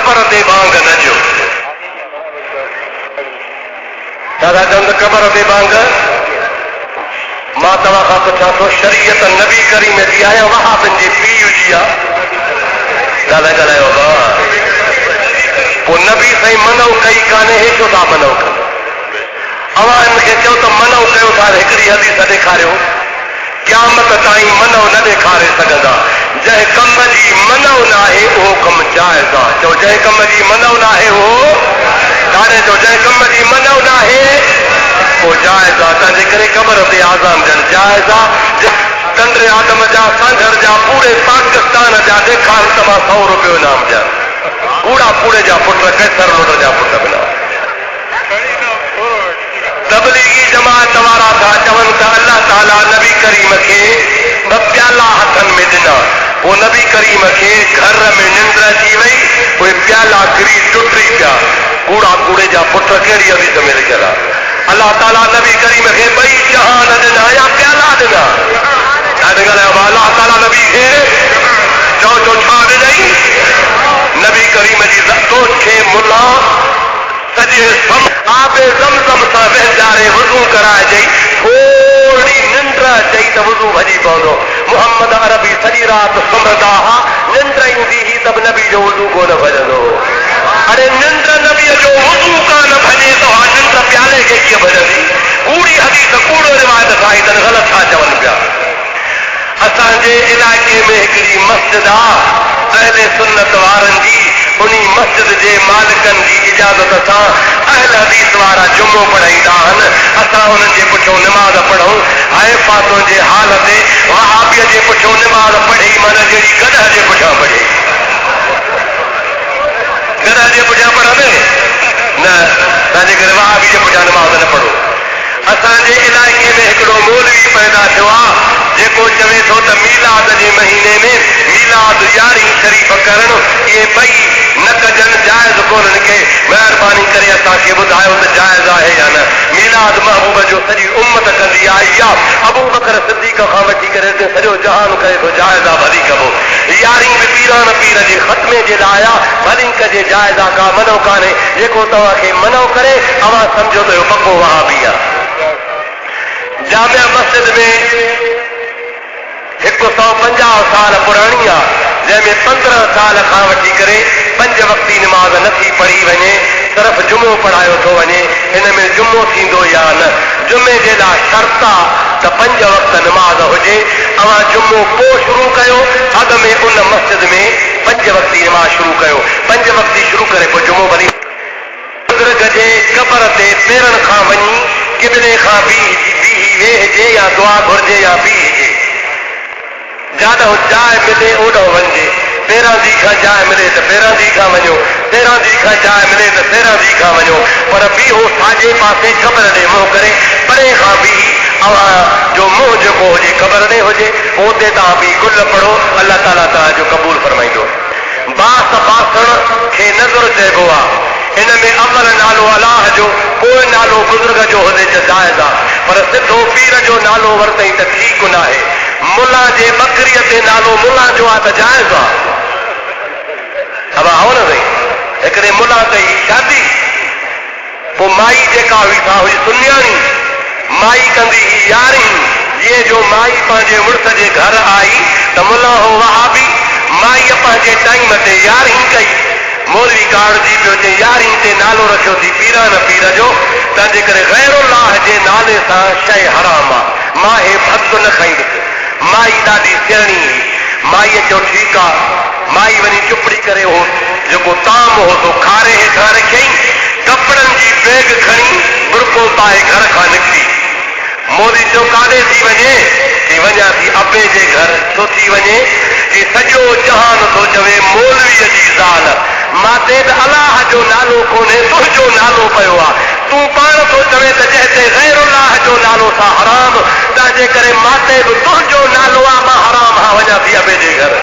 Cover ते बांग न ॾियो। दादा चवंद कबर ते बांग मां तव्हां खां पुछां थो शरीयत नबी करीम जी आया वहाबन जे पीउ जी आहे। दादा ॻाल्हायो पोइ नबी साईं मनौ कई कान्हे हे छो था मनौ कयो? अवां हिनखे चओ त मनौ कयो था। हिकिड़ी हदीस ॾेखारियो क़यामत ताईं मनौ न ॾेखारे सघंदा। जंहिं कम जी मनौ न आहे उहो कमु जाइज़ आहे। चओ जंहिं कम जी मनौ न आहे उहो ॾाढे चओ जंहिं कम जी मनौ न आहे उहो जाइज़ आहे। तंहिंजे करे कबर ते आज़ान ॾियणु जाइज़ आहे। कंडरे आदम जा सांझर जा पूरे पाकिस्तान जा ॾेखार त मां 100 रुपयो इनाम ॾियां। कूड़ा कूड़े जा पुट कैसर लोट जा पुट बिना तबलीगी जमात वारा था चवनि त अल्लाह ताला नबी करीम खे ॿ प्याला हथनि में ॾिना। पोइ नबी करीम खे घर में निंड अची वई उहे प्याला किरी टुटी पिया। कूड़ा कूड़े जा पुट कहिड़ी हदीस में लिखियल आहे? अल्लाह ताला नबी करीम खे ॿई जहान ॾिना या प्याला ॾिना? अल्लाह ताला नबी खे चओ छा ॾिनई? नबी करीम जी ज़तों खे मुला सॼे आबे ज़मज़म सां वहिंजारे वुज़ू कराइजई। थोड़ी निंड अचई त वुज़ू भॼी पवंदो। मोहम्मद अरबी सॼी राति सुम्हंदा हुआ, निंड ईंदी हुई त नबी जो वुज़ू कोन भॼंदो। अरे निंड नबीअ जो वुज़ू कान भॼे त निंड प्याले खे कीअं भॼंदी? कूड़ी हदीस कूड़ो रिवायत ठाही अथनि। ग़लति छा चवनि पिया? असांजे इलाइक़े में हिकिड़ी मस्जिद आहे अहले सुन्नत वारनि जी। उन मस्जिद जे मालिकनि जी इजाज़त सां अहल हदीस वारा जुमो पढ़ाईंदा आहिनि। असां उन्हनि जे पुठियों निमाज़ पढ़ूं। हाय फातुन जे हाल ते वहाबीअ जे पुठियों निमाज़ पढ़ी माना जहिड़ी गॾह जे पुठियां पढ़े। गॾह जे पुठियां पढ़ंदे न तंहिंजे करे वहाबी जे पुठियां निमाज़ न पढ़ो। असांजे इलाइक़े में हिकिड़ो मौलवी पैदा थियो आहे जेको चवे थो त मीलाद जे महीने में मीलाद यारी शरीफ़ करणु इहे ॿई न कजनि, जाइज़ कोन्हनि के। महिरबानी करे असांखे ॿुधायो त जाइज़ आहे या न? मीलाद महबूब जो सॼी उम्मत कंदी आई आहे। अबू बकर सिद्दीक़ खां वठी करे सॼो जहान करे थो जाइज़ आहे भली कबो। यारी बि पीरान पीर जे ख़त्मे जे लाइ आहे भली कजे, जाइज़ आहे, का मनो कान्हे। जेको तव्हांखे मनो करे अवां सम्झो त इहो पको वहाबी आहे। जामिया मस्जिद में 150 साल पुराणी आहे जंहिंमें 15 साल खां वठी करे 5 वक़्ती निमाज़ नथी पढ़ी वञे, सिर्फ़ जुमो पढ़ायो थो वञे। हिन में जुमो थींदो या न? जुमे जे लाइ शर्त आहे त 5 वक़्त निमाज़ हुजे। अवां जुमो पोइ शुरू कयो, अॻ में उन मस्जिद में 5 वक़्ती निमाज़ शुरू कयो। 5 वक़्ती शुरू करे पोइ जुमो भली बुज़ुर्ग जे कबर ते पेरनि खां वञी किबले खां बीही वेहिजे या दुआ घुर्जे या बीहिजे। जाॾो जाइ मिले ओॾो वञिजे। तेरांदी खां जाइ मिले त तेरांदी खां वञो, तेरांदी खां जाइ मिले त तेरांदी खां वञो, पर बीहो साॼे पासे ख़बर ॾे मुंहुं करे। परे खां बीही अवां जो मुंहुं जेको हुजे ख़बर ॾे हुजे, उते तव्हां बि गुल पढ़ो। अल्लाह ताला तव्हांजो क़बूल फरमाईंदो। बास बासण खे नज़र चइबो आहे। हिन में अमल नालो अलाह जो, कोई नालो बुज़ुर्ग जो हुजे त जाइज़ आहे, पर सिधो पीर जो नालो वरितई त ठीकु न आहे। मुला जे बकरीअ ते नालो मुला जो आहे त जाइज़ आहे। अब आओ न सही, हिकिड़े मुला कई शादी, पोइ माई जेका हुई सा हुई सुन्याणी, माई कंदी हुई यारी। जीअं जो माई पंहिंजे मुड़ुस जे घर आई त मुला हो वहाबी, माईअ पंहिंजे टाइम ते यारी कई। मौलवी काढ़जी पियो चई यारी ते नालो रखियो थी पीरान पीर जो, तंहिंजे करे गैरुल्लाह जे नाले सां शइ हराम आहे। मां हे भक्त न खाईंदुसि। माई ॾाढी सियाणी हुई। माईअ चयो ठीकु आहे। माई वञी चुपड़ी करे हो जेको ताम हो सो खारे हेठां रखियईं। कपिड़नि जी बैग खणी बुरको पाए घर खां निकिती। मौलवी चयो काॾे थी वञे? कि वञा थी अबे जे घर। छो थी वञे? कि सॼो जहान थो चवे मौलवीअ जी ज़ाल। माते त अलाह जो नालो कोन्हे, तुंहिंजो नालो पियो आहे। तूं पाण थो चवे त जंहिं ते गैरुल्लाह जो नालो सां हराम, तंहिंजे करे माते बि तुंहिंजो नालो आहे, मां हराम हा वञा थी अबे जे घर।